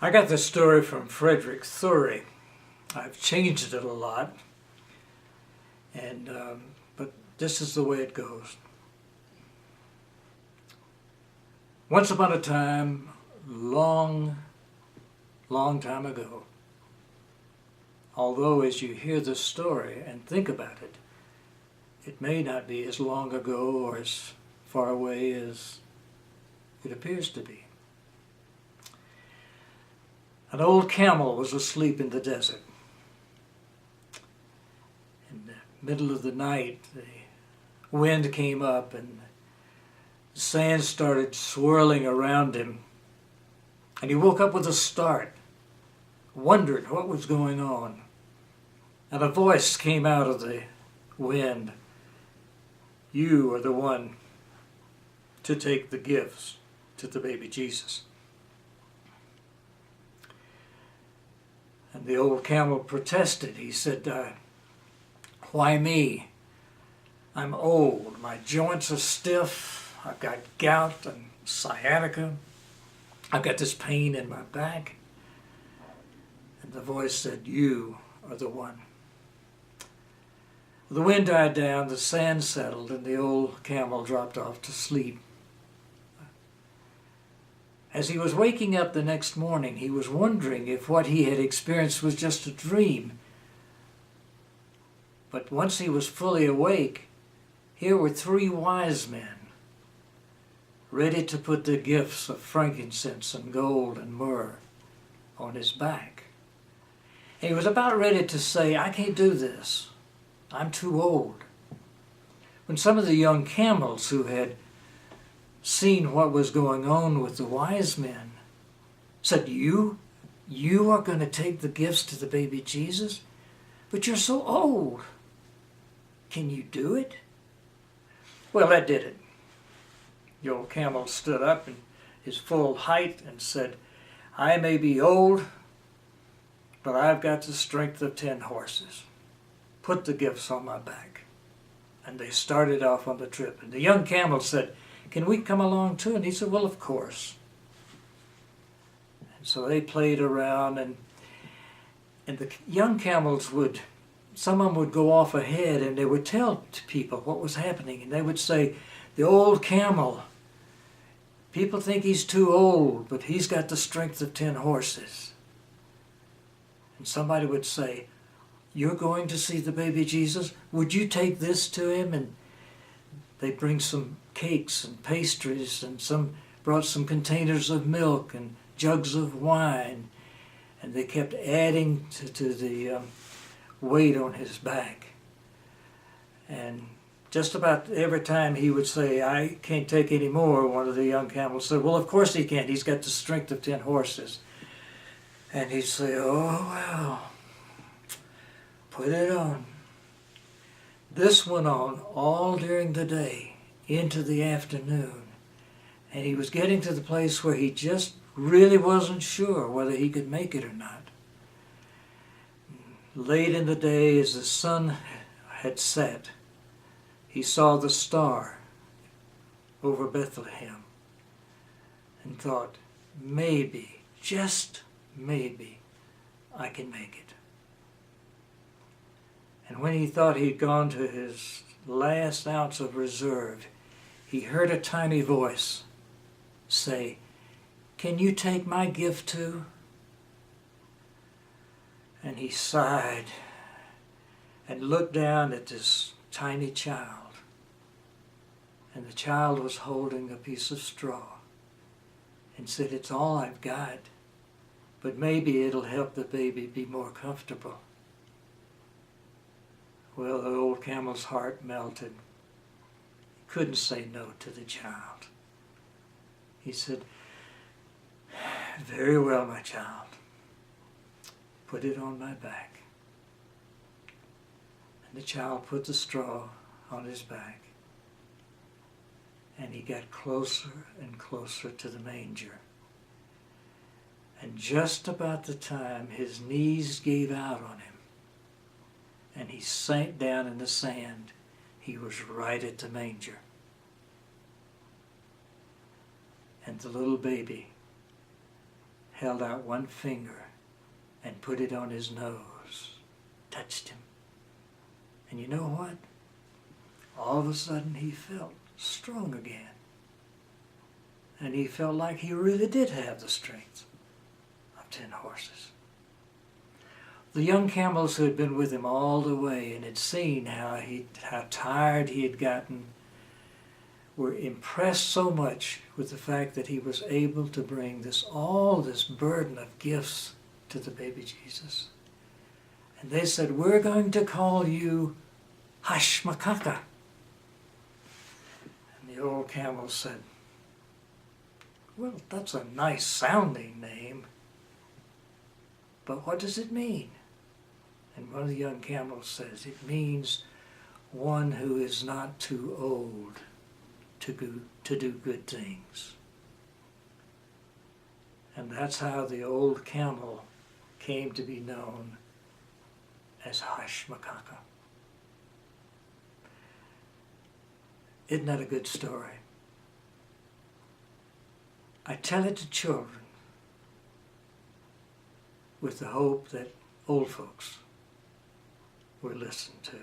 I got this story from Frederick Thury. I've changed it a lot, and but this is the way it goes. Once upon a time, long time ago, although as you hear the story and think about it, it may not be as long ago or as far away as it appears to be. An old camel was asleep in the desert. In the middle of the night, the wind came up and the sand started swirling around him. And he woke up with a start, wondered what was going on. And a voice came out of the wind. "You are the one to take the gifts to the baby Jesus." And the old camel protested. He said, "Why me? I'm old. My joints are stiff. I've got gout and sciatica. I've got this pain in my back." And the voice said, "You are the one." The wind died down, the sand settled, and the old camel dropped off to sleep. As he was waking up the next morning, he was wondering if what he had experienced was just a dream. But once he was fully awake, here were 3 wise men, ready to put the gifts of frankincense and gold and myrrh on his back. And he was about ready to say, "I can't do this. I'm too old," when some of the young camels who had seen what was going on with the wise men said, You are going to take the gifts to the baby Jesus? But you're so old. Can you do it?" Well, that did it. The old camel stood up in his full height and said, "I may be old, but I've got the strength of 10 horses. Put the gifts on my back." And they started off on the trip. And the young camel said, "Can we come along too?" And he said, "Well, of course." And so they played around, and the young camels some of them would go off ahead, and they would tell to people what was happening. And they would say, "The old camel, people think he's too old, but he's got the strength of 10 horses. And somebody would say, "You're going to see the baby Jesus? Would you take this to him?" And they'd bring some cakes and pastries, and some brought some containers of milk and jugs of wine. And they kept adding to the weight on his back. And just about every time he would say, "I can't take any more," one of the young camels said, "Well, of course he can't. He's got the strength of 10 horses. And he'd say, "Oh, well, put it on." This went on all during the day into the afternoon. And he was getting to the place where he just really wasn't sure whether he could make it or not. Late in the day, as the sun had set, he saw the star over Bethlehem and thought, maybe, just maybe, I can make it. And when he thought he'd gone to his last ounce of reserve, he heard a tiny voice say, "Can you take my gift too?" And he sighed and looked down at this tiny child. And the child was holding a piece of straw and said, "It's all I've got, but maybe it'll help the baby be more comfortable." Well, the old camel's heart melted. He couldn't say no to the child. He said, "Very well, my child. Put it on my back." And the child put the straw on his back. And he got closer and closer to the manger. And just about the time his knees gave out on him, and he sank down in the sand, he was right at the manger. And the little baby held out one finger and put it on his nose, touched him. And you know what? All of a sudden he felt strong again. And he felt like he really did have the strength of 10 horses. The young camels who had been with him all the way and had seen how tired he had gotten were impressed so much with the fact that he was able to bring all this burden of gifts to the baby Jesus. And they said, "We're going to call you Hashmakaka." And the old camel said, "Well, that's a nice sounding name, but what does it mean?" And one of the young camels says, "It means one who is not too old to do good things." And that's how the old camel came to be known as Hashmakaka. Isn't that a good story? I tell it to children with the hope that old folks will listen to.